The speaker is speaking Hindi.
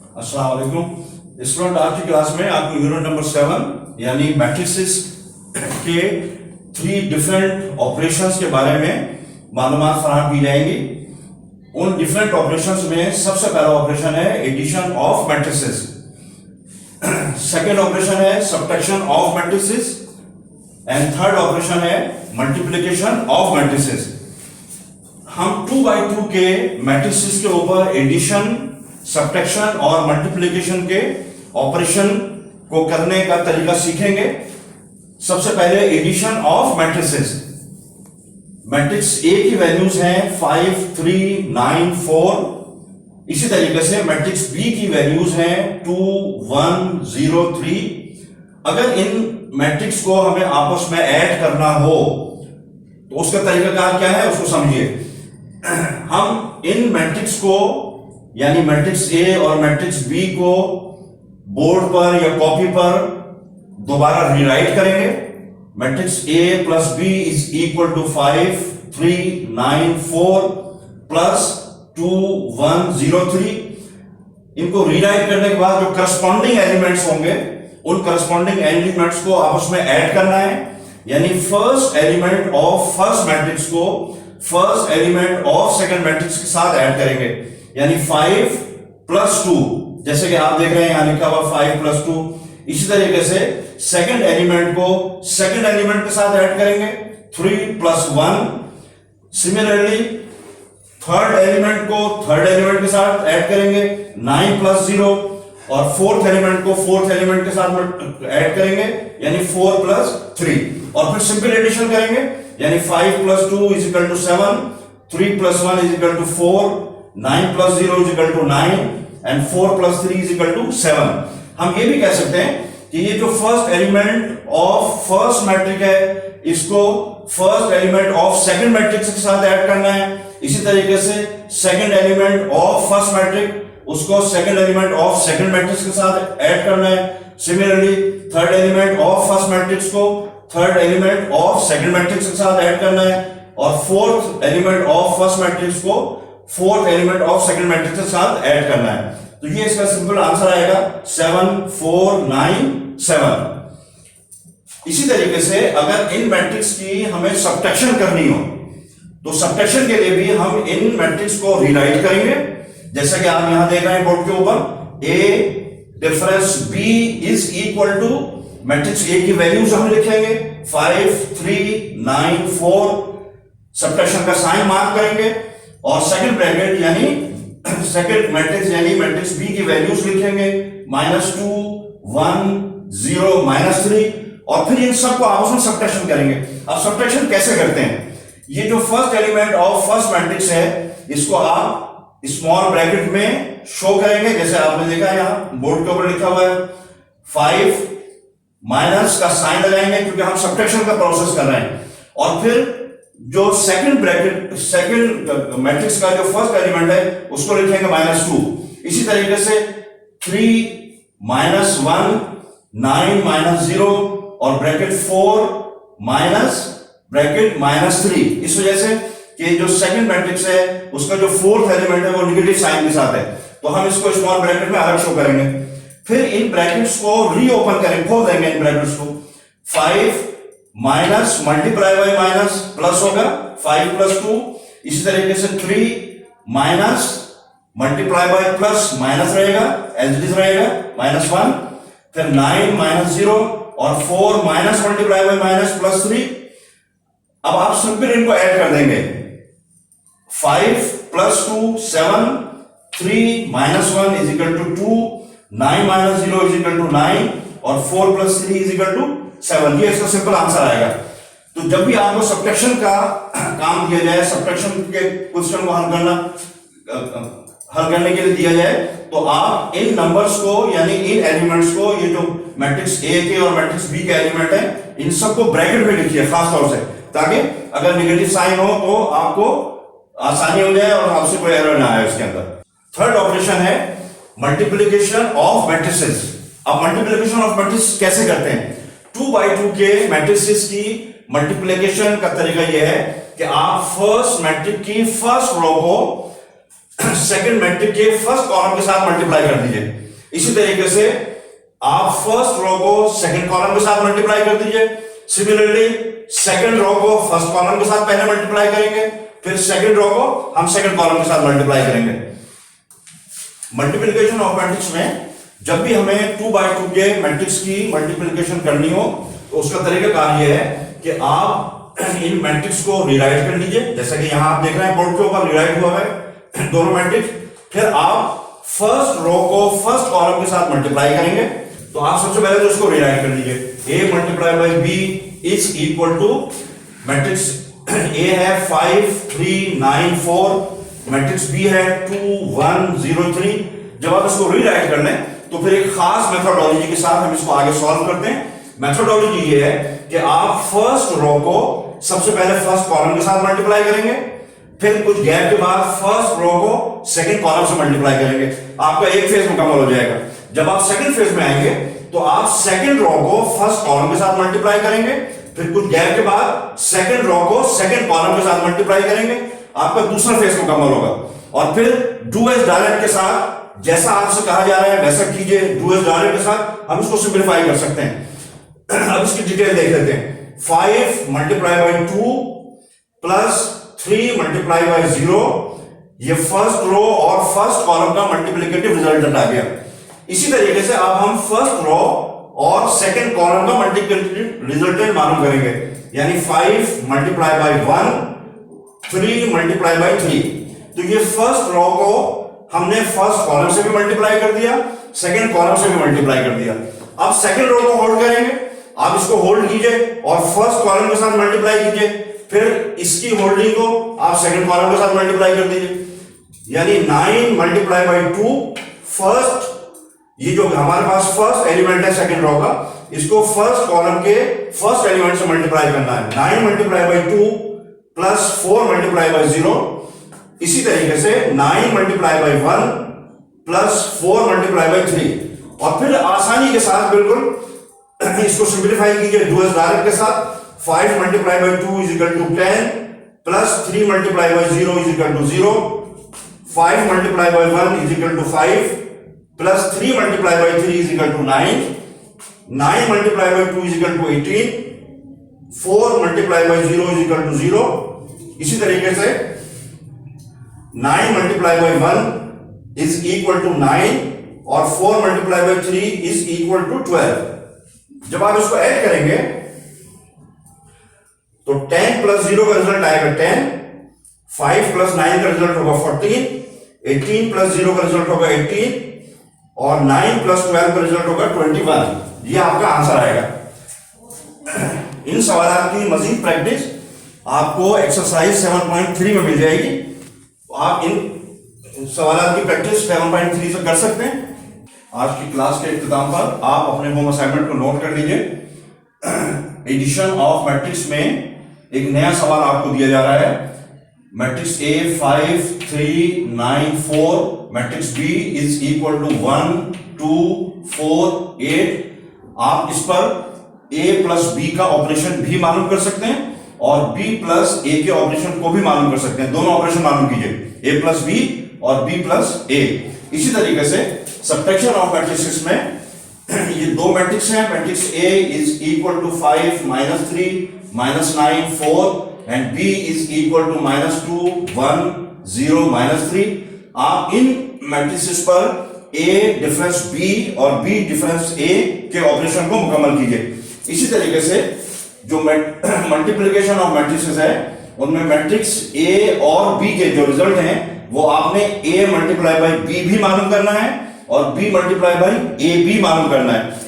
अस्सलाम वालेकुम स्टूडेंट, आज की क्लास में आपको यूनिट नंबर 7 यानी मैट्रिसेस के 3 डिफरेंट ऑपरेशंस के बारे में मालूमात फराहम की जाएंगी। उन डिफरेंट ऑपरेशंस में सबसे पहला ऑपरेशन है addition of matrices, second operation है subtraction of matrices and third operation है मल्टीप्लिकेशन ऑफ मैट्रिसेस। हम 2x2 के मैट्रिसेस के ऊपर एडिशन, सब्ट्रैक्शन और मल्टीप्लिकेशन के ऑपरेशन को करने का तरीका सीखेंगे। सबसे पहले addition of matrices. Matrix A की वैल्यूज हैं 5, 3, 9, 4। इसी तरीके से मैट्रिक्स बी की वैल्यूज हैं 2, 1, 0, 3। अगर इन मैट्रिक्स को हमें आपस में ऐड करना हो तो उसका तरीकाकार क्या है, उसको समझिए। हम इन मैट्रिक्स को यानी मैट्रिक्स ए और मैट्रिक्स बी को बोर्ड पर या कॉपी पर दोबारा रीराइट करेंगे। Matrix A plus B is equal to 5, 3, 9, 4 plus 2, 1, 0, 3। इनको रीराइट करने के बाद जो करस्पॉन्डिंग एलिमेंट्स होंगे उन करस्पॉन्डिंग एलिमेंट्स को आपस में ऐड करना है। यानी first element of first matrix को first element of second matrix के साथ ऐड करेंगे। यानी 5 प्लस 2, जैसे कि आप देख रहे हैं यहां लिखा हुआ 5 प्लस 2। इसी तरीके से सेकंड एलिमेंट को सेकंड एलिमेंट के साथ ऐड करेंगे 3 प्लस 1। सिमिलरली थर्ड एलिमेंट को थर्ड एलिमेंट के साथ ऐड करेंगे 9 प्लस 0 और फोर्थ एलिमेंट को फोर्थ एलिमेंट के साथ ऐड करेंगे यानी 4 प्लस 3 और फिर सिंपल एडिशन करेंगे यानी 5 plus 2 is equal to 7, 3 plus 1 is equal to 4, 9 plus 0 is equal to 9 and 4 plus 3 is equal to 7। हम ये भी कह सकते हैं कि ये जो first element of first matrix है इसको first element of second matrix के साथ ऐड करना है। इसी तरीके से second element of first matrix उसको second element of second matrix के साथ ऐड करना है। Similarly third element of first matrix को third element of second matrix के साथ ऐड करना है और fourth element of first matrix को fourth element of second matrix के साथ ऐड करना है। तो ये इसका सिंपल आंसर आएगा 7, 4, 9, 7। इसी तरीके से अगर इन मैट्रिक्स की हमें सब्ट्रैक्शन करनी हो तो सब्ट्रैक्शन के लिए भी हम इन मैट्रिक्स को रीराइट करेंगे। जैसा कि आप यहां देख रहे हैं बोर्ड के ऊपर, A difference B is equal to matrix A की वैल्यूज हम लिखेंगे 5, 3, 9, 4। सब्ट्रैक्शन का साइन मार्क करेंगे और सेकंड ब्रैकेट यानी सेकंड मैट्रिक्स यानी मैट्रिक्स बी की वैल्यूज लिखेंगे -2, 1, 0, -3 और फिर इन सबको आपस में सब्ट्रैक्शन करेंगे। अब सब्ट्रैक्शन कैसे करते हैं? ये जो first element of first matrix है इसको आप स्मॉल ब्रैकेट में शो करेंगे, जैसे आपने देखा यहां बोर्ड के ऊपर लिखा हुआ है 5 माइनस का साइन लगाएंगे क्योंकि हम सब्ट्रैक्शन का प्रोसेस कर रहे हैं और फिर जो सेकंड ब्रैकेट सेकंड मैट्रिक्स का जो फर्स्ट एलिमेंट है उसको लिखेंगे -2। इसी तरीके से 3 -1, 9 -0 और ब्रैकेट 4 माइनस ब्रैकेट -3। इस वजह से कि जो सेकंड मैट्रिक्स है उसका जो फोर्थ एलिमेंट है वो नेगेटिव साइन के साथ है तो हम इसको स्मॉल ब्रैकेट में अलग शो करेंगे। फिर इन ब्रैकेट्स को रीओपन करेंगे, खोल देंगे इन ब्रैकेट्स को। 5 minus multiply by minus plus होगा 5 प्लस 2। इसी तरीके से 3 minus multiply by plus minus रहेगा एज इट इज रहेगा -1। फिर 9 -0 और 4 माइनस मल्टीप्लाई बाय माइनस +3। अब आप सिंपल इनको ऐड कर देंगे 5 plus 2 7, 3 -1 is equal to 2, 9 -0 is equal to 9 और 4 प्लस 3 इज इक्वल टू 7। ये इसका सिंपल आंसर आएगा। तो जब भी आपको सब्ट्रैक्शन का काम दिया जाए, सब्ट्रैक्शन के क्वेश्चन को हल करने के लिए दिया जाए तो आप इन नंबर्स को यानी इन एलिमेंट्स को, ये जो मैट्रिक्स ए के और मैट्रिक्स बी के एलिमेंट है इन सबको ब्रैकेट में लिखिए खास तौर से, ताकि अगर नेगेटिव साइन हो तो आपको आसानी हो जाए और आपसे कोई एरर ना आए उसके अंदर। थर्ड ऑपरेशन है मल्टीप्लिकेशन ऑफ मैट्रिसेस। अब मल्टीप्लिकेशन ऑफ मैट्रिक्स कैसे करते हैं? 2x2 के मैट्रिसेस की मल्टीप्लिकेशन का तरीका यह है कि आप फर्स्ट मैट्रिक की फर्स्ट रो को सेकंड मैट्रिक्स के फर्स्ट कॉलम के साथ मल्टीप्लाई कर दीजिए। इसी तरीके से आप फर्स्ट रो को सेकंड कॉलम के साथ मल्टीप्लाई कर दीजिए। सिमिलरली सेकंड रो को फर्स्ट कॉलम के साथ पहले मल्टीप्लाई करेंगे, फिर सेकंड रो को हम सेकंड कॉलम के साथ मल्टीप्लाई करेंगे। मल्टीप्लिकेशन ऑफ मैट्रिक्स में जब भी हमें 2 बाय 2 के मैट्रिक्स की मल्टीप्लिकेशन करनी हो तो उसका तरीकाकार यह है कि आप इन मैट्रिक्स को रिराइट कर लीजिए, जैसा कि यहां आप देख रहे हैं बोर्ड के ऊपर रिराइट हुआ है दोनों मैट्रिक्स। फिर आप फर्स्ट रो को फर्स्ट कॉलम के साथ मल्टीप्लाई करेंगे। तो आप सबसे पहले तो इसको रिराइट कर लीजिए। a multiply by B is equal to matrix a है 5 3 9 4, मैट्रिक्स b है 2 1 0 3। जब आप इसको रीराइट कर लें तो फिर एक खास मेथोडोलॉजी के साथ हम इसको आगे सॉल्व करते हैं। मेथोडोलॉजी ये है कि आप फर्स्ट रो को सबसे पहले फर्स्ट कॉलम के साथ मल्टीप्लाई करेंगे, फिर कुछ गैप के बाद फर्स्ट रो को सेकंड कॉलम से मल्टीप्लाई करेंगे। आपका एक फेज मुकम्मल हो जाएगा। जब आप सेकंड फेज में आएंगे तो आप सेकंड रो को फर्स्ट कॉलम के साथ मल्टीप्लाई करेंगे, फिर कुछ गैप के बाद सेकंड रो को सेकंड कॉलम के साथ मल्टीप्लाई करेंगे। आपका दूसरा फेज मुकम्मल होगा। और फिर डू एज डायरेक्ट के साथ जैसा आपसे कहा जा रहा है वैसा कीजिए। डू एज डायरेक्ट के साथ हम इसको सिंप्लीफाई कर सकते हैं। अब इसकी डिटेल देख लेते हैं। 5 multiply by 2 plus 3 multiply by 0, ये फर्स्ट रो और फर्स्ट कॉलम का मल्टीप्लिकेटिव रिजल्टेंट आ गया। इसी तरीके से अब हम फर्स्ट रो और सेकंड कॉलम का मल्टीप्लिकेटिव रिजल्टेंट मालूम करेंगे। यानी 5 मल्टीप्लाई बाई 1 3 मल्टीप्लाई बाई 3। तो ये फर्स्ट रो को हमने फर्स्ट कॉलम से भी मल्टीप्लाई कर दिया, सेकंड कॉलम से भी मल्टीप्लाई कर दिया। अब सेकंड रो को होल्ड करेंगे। आप इसको होल्ड कीजिए और फर्स्ट कॉलम के साथ मल्टीप्लाई कीजिए, फिर इसकी होल्डिंग को आप सेकंड कॉलम के साथ मल्टीप्लाई कर दीजिए। यानी 9 मल्टीप्लाई बाई 2 फर्स्ट, ये जो हमारे पास फर्स्ट एलिमेंट है सेकंड रो का, इसको फर्स्ट कॉलम के फर्स्ट एलिमेंट से मल्टीप्लाई करना है। 9 multiply by 2 plus 4 multiply by 0। इसी तरीके से 9 multiply by 1 plus 4 multiply by 3। और फिर आसानी के साथ बिल्कुल इसको सिंप्लीफाई कीजिए डू एज डायरेक्ट के साथ। 5 multiply by 2 is equal to 10 plus 3 multiply by 0 is equal to 0। 5 multiply by 1 is equal to 5 plus 3 multiply by 3 is equal to 9। 9 multiply by 2 is equal to 18। 4 multiply by 0 is equal to 0। इसी तरीके से 9 multiply by 1 is equal to 9 और 4 multiply by 3 is equal to 12। जब आप इसको ऐड करेंगे तो 10 प्लस 0 का रिजल्ट आएगा 10, 5 प्लस 9 का रिजल्ट होगा 14, 18 प्लस 0 का रिजल्ट होगा 18 और 9 प्लस 12 का रिजल्ट होगा 21। ये आपका आंसर आएगा। इन सवालों की मजीद प्रैक्टिस आपको एक्सरसाइज 7.3 में मिल जाएगी। आप इन सवालों की प्रैक्टिस 7.3 से कर सकते हैं। आज की क्लास के इख्तिताम पर आप अपने होम असाइनमेंट को नोट कर लीजिए। एडिशन ऑफ मैट्रिक्स में एक नया सवाल आपको दिया जा रहा है। Matrix A 5 3 9 4, matrix B is equal to 1 2 4 8। आप इस पर A प्लस B का ऑपरेशन भी मालूम कर सकते हैं और B प्लस A के ऑपरेशन को भी मालूम कर सकते हैं। दोनों ऑपरेशन मालूम कीजिए, A प्लस B और B प्लस A। इसी तरीके से सब्ट्रैक्शन ऑफ मैट्रिक्स में ये दो मैट्रिक्स हैं। Matrix A is equal to 5 -3 -9 4 and B is equal to -2 1 0 -3। आप इन मैट्रिसेस पर A डिफरेंस B और B डिफरेंस A के ऑपरेशन को मुकम्मल कीजिए। इसी तरीके से जो मल्टीप्लिकेशन ऑफ मैट्रिसेस है उनमें मैट्रिक्स A और B के जो रिजल्ट हैं वो आपने A मल्टीप्लाई बाई B भी मालूम करना है और B मल्टीप्लाई बाई A भी मालूम करना है।